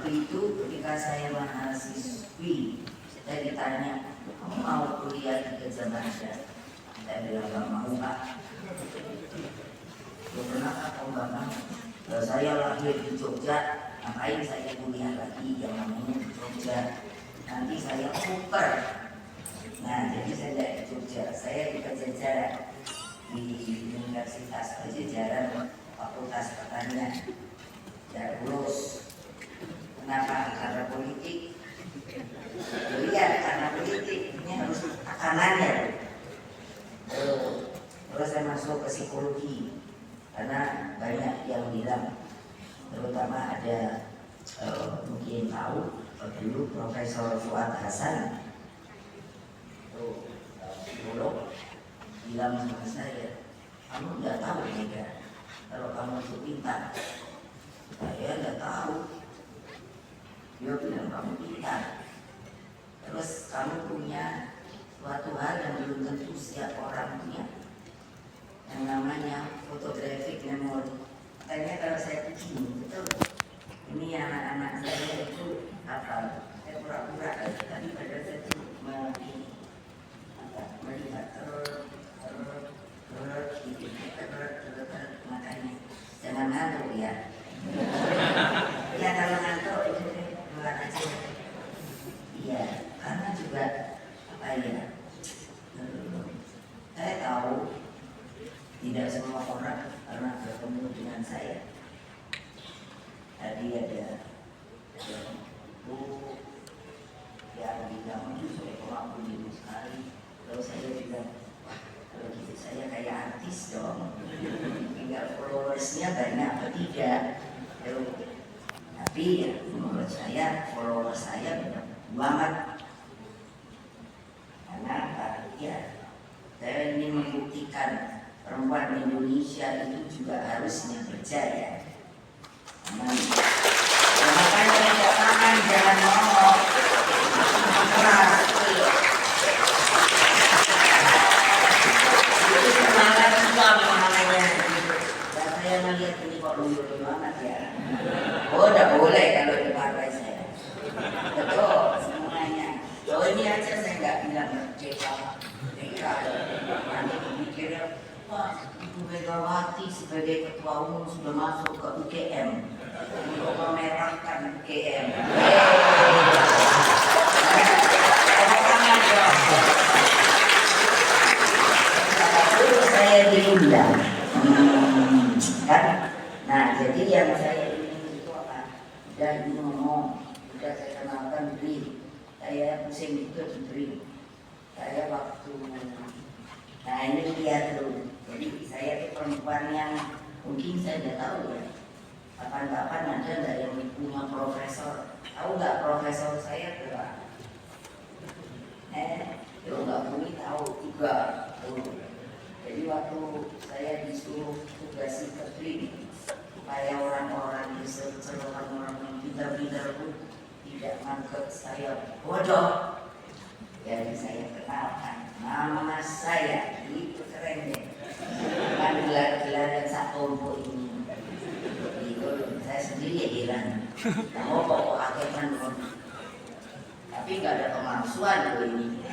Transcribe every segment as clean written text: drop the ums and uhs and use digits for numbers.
waktu itu ketika saya mahasiswi, saya ditanya, kamu mau kuliah di Gajah Mada? Saya bilang gak mau Pak. Kenapa kamu gak mau? Saya lahir di Jogja, ngapain saya kuliah lagi yang namanya di Jogja? Nanti saya kuper. Nah, jadi saya tidak di Jogja, saya di Pajajaran, di Universitas Pajajaran, Fakultas Pertanian. Saya lulus. Kenapa? Karena politik. Lihat, karena politik ini harus tekanannya. Terus saya masuk ke psikologi, karena banyak yang bilang, terutama ada mungkin tahu dulu Profesor Fuad Hasan, psikolog, bilang sama saya, kamu nggak tahu Mega, kalau kamu itu pintar. Saya nggak tahu. Dia bilang kamu pintar. Terus kamu punya suatu hal yang belum tentu setiap orang punya, yang namanya photographic memory. Katanya kalau saya begini, betul. Ini anak-anak saya itu hafal. Saya pura-pura, tapi pada saya itu melihat makanya jangan ngantuk ya. Ya kalau ngantuk itu keluar aja. Iya, karena juga apa ya? Saya tahu tidak semua orang pernah bertemu dengan saya. Tadi ada bu yang bilang itu saya kemampu diri sekali. Lalu saya bilang, kalau gitu saya kayak artis dong. Tinggal followersnya banyak atau tidak. Tapi ya, menurut saya followers saya banget. Karena ya, saya ingin membuktikan perempuan Indonesia itu juga harusnya berjaya. Makanya tidak tangan, jangan ngomong keras. Itu semangat juga namanya. Dan saya melihat ini kok lucu banget ya. Oh, udah boleh kalau di partai saya. Betul semuanya. So ini aja saya nggak bilang merdeka. Nanti mikirnya, wah, Ibu Megawati sebagai ketua umum sudah masuk ke UGM untuk memerahkan UGM. Saya diundang, kan? Nah, jadi yang saya ingin itu apa? Udah ngomong, udah saya kenalkan Bri. Saya pusing itu Bri. Saya waktu, nah ini lihat tuh. Jadi saya itu perempuan yang mungkin saya tidak tahu ya. Kapan-kapan ada nggak yang punya profesor? Tahu nggak profesor saya berapa? Kalau nggak punya tahu juga. Jadi waktu saya disuruh tugasi Kepri, supaya orang-orang researcher, orang-orang yang pintar-pintar pun tidak menganggap saya bodoh. Jadi saya kenalkan nama saya, itu keren deh. Kan gelar-gelar yang satu untuk ini. Itu saya sendiri heran. Kamu kok akhirnya tapi nggak ada pemalsuan loh ini.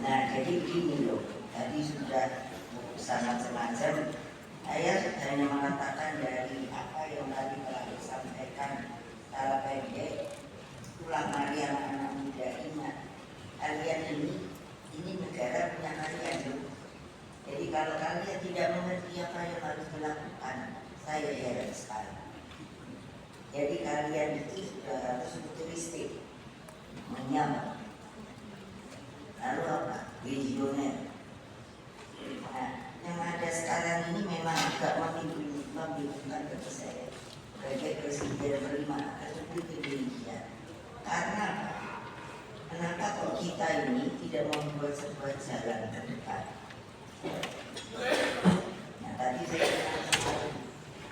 Nah, jadi begini loh, tadi sudah sangat semacam. Saya hanya mengatakan dari apa yang tadi telah disampaikan secara pendek. Ulang lagi anak-anak muda ingat, kalian ini negara punya kalian loh. Jadi kalau kalian tidak mengerti apa yang harus dilakukan, saya heran sekali. Jadi kalian itu sudah harus futuristik, menyamar. Lalu apa? Visioner. Nah, yang ada sekarang ini memang agak membingungkan bagi saya. tidak membuat sebuah jalan ke depan. Nah tadi saya katakan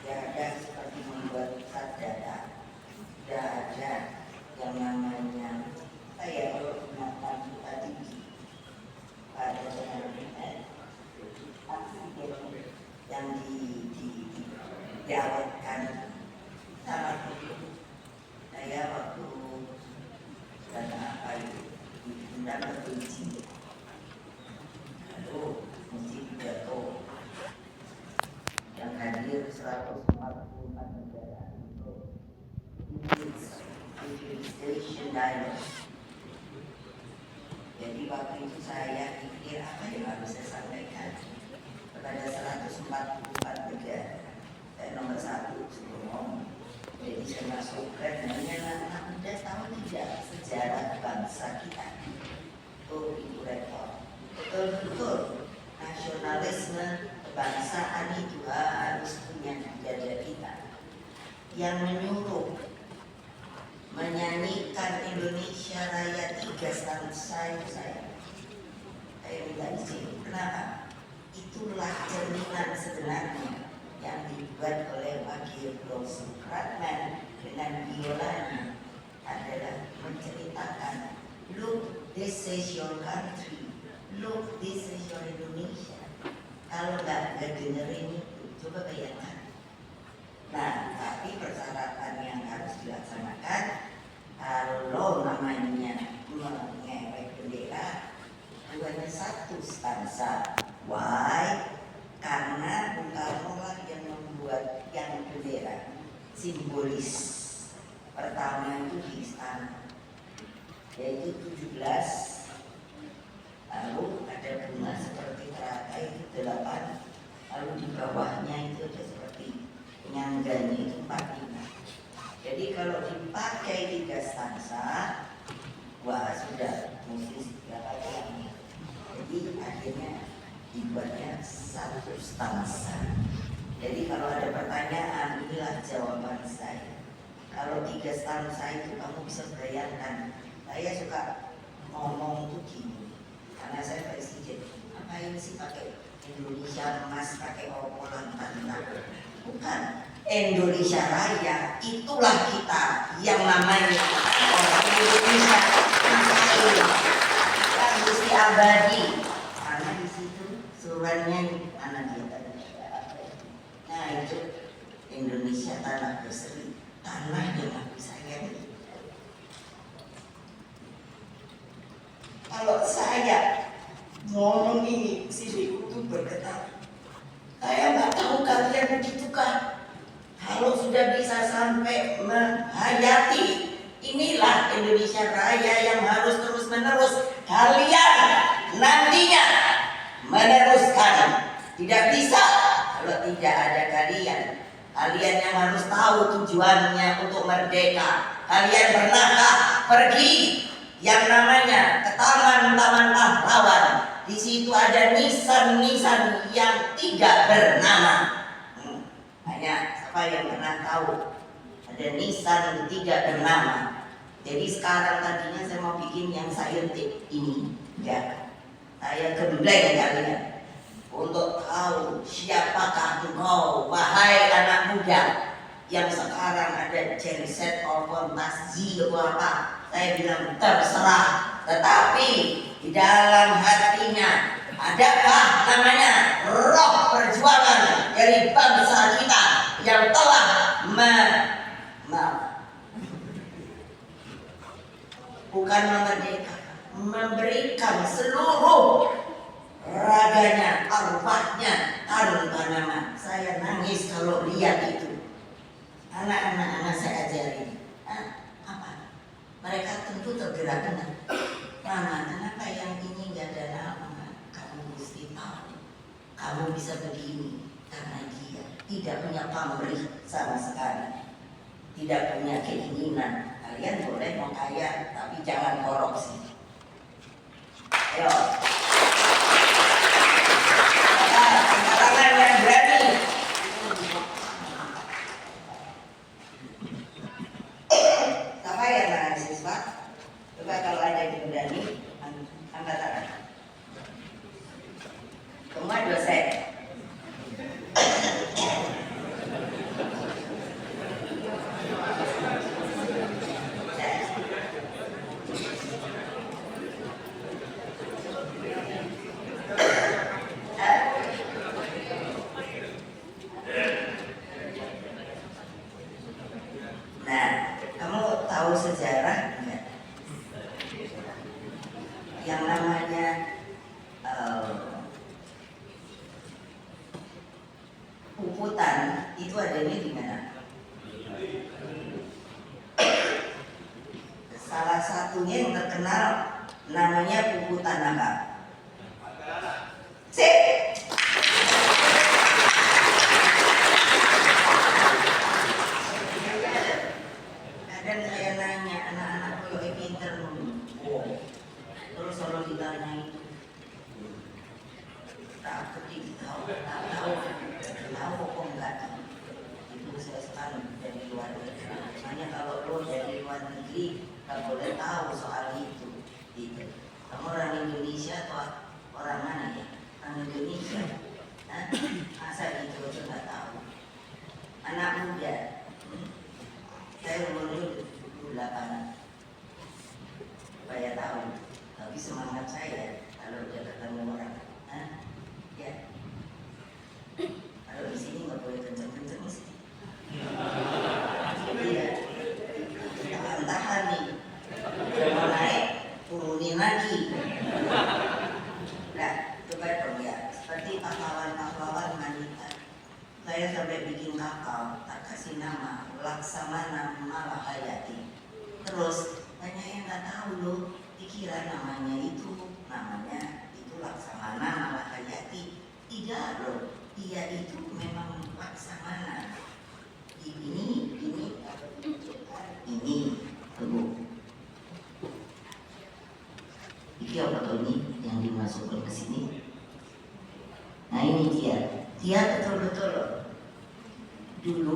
tidak ada seperti membuat pusat data, tidak ada yang namanya saya kalau gunakan tadi pada internet yang diawetkan sama saya waktu dan apa itu diundang ke Beijing, lalu mesti pidato yang hadir 144 negara untuk civilization dialogue. Jadi waktu itu saya pikir apa yang harus saya sampaikan kepada 144 negara. Saya nomor 1 sebelum. Jadi saya masuk ke anak muda tahu tidak sejarah bangsa kita. Itu rekor. Betul-betul nasionalisme kebangsaan itu harus punya dada kita. Yang menyuruh menyanyikan Indonesia Raya 3 tahun saya minta izin. Kenapa? Itulah cerminan sebenarnya yang dibuat oleh Wakil Prof. Supratman dengan biolanya adalah menceritakan, look, this is your country, look, this is your Indonesia. Kalau nggak dengerin itu, coba bayangkan. Nah, tapi persyaratan yang harus dilaksanakan kalau namanya mengewek bendera hanya satu stansa. Why? Karena Bung Karno lah yang membuat yang bendera simbolis pertama itu di istana, yaitu 17, lalu ada bunga seperti teratai itu 8, lalu di bawahnya itu ada seperti penyangganya itu 45. Jadi kalau dipakai 3 stansa, wah sudah mesti berapa yang. Jadi akhirnya dibuatnya 1 stansa. Jadi kalau ada pertanyaan, inilah jawaban saya. Kalau 3 stansa itu kamu bisa bayangkan. Saya suka ngomong tuh gini, karena saya presiden. Apa ini sih pakai Indonesia emas, pakai opolan tanah? Bukan. Indonesia Raya itulah kita yang namanya orang Indonesia yang mesti abadi. Karena di situ suratnya anak dia tadi. Nah itu Indonesia tanah berseri, tanah yang aku sayangi. Kalau saya ngomong ini, si Sikutu bergetar. Saya nggak tahu kalian begitukah. Kalau sudah bisa sampai menghayati, inilah Indonesia Raya yang harus terus menerus kalian nantinya meneruskan. Tidak bisa kalau tidak ada kalian. Kalian yang harus tahu tujuannya untuk merdeka. Kalian pernahkah pergi yang namanya ke taman-taman pahlawan? Di situ ada nisan-nisan yang tidak bernama. Hanya siapa yang pernah tahu ada nisan tidak bernama. Jadi sekarang tadinya saya mau bikin yang saintik ini, ya. Saya gembleng kalian untuk tahu siapakah engkau, wahai anak muda yang sekarang ada genset of masjid atau apa. Saya bilang terserah, tetapi di dalam hatinya adakah namanya roh perjuangan dari bangsa kita yang telah bukan memerdeka, memberikan seluruh raganya, arwahnya tanpa nama. Saya nangis kalau lihat itu. Anak-anak saya ajarin. Apa? Mereka tentu tergerak dengan Mama, kenapa yang ini gak ada nama? Kamu mesti tahu. Kamu bisa begini karena dia tidak punya pamrih sama sekali, tidak punya keinginan. Kalian boleh mau kaya, tapi jangan korupsi. Ayo. Tangan yang berani. Siapa yang mahasiswa? Coba kalau ada yang berani, angkat Itu adanya di mana? Salah satunya yang terkenal namanya Pupu Tanaka. Sip. Kadang saya nanya anak-anak yang pinter dulu, terus kalau ditanya itu tak ketik tahu kok enggak. Itu saya sekarang dari luar negeri. Makanya kalau lo dari luar negeri nggak boleh tahu soal itu. Gitu. Kamu orang Indonesia atau orang mana ya? Orang Indonesia. Hah? Masa itu aja nggak tahu? Anak muda. Saya umurnya 28. Supaya tahu. Tapi semangat saya kalau udah ketemu orang. Hah? Ya. Kalau di sini nggak boleh kenceng-kenceng mesti. Iya. Tahan nih. Udah mau naik, turunin lagi. Nah, coba dong ya. Seperti pahlawan-pahlawan wanita. Saya sampai bikin kakao, tak kasih nama Laksamana Malahayati. Terus banyak yang nggak tahu loh, dikira namanya itu Laksamana Malahayati. Tidak loh, dia itu memang Laksamana. Ini tunggu. Ini apa tuh ini yang dimasukkan ke sini? Nah ini dia betul-betul dulu.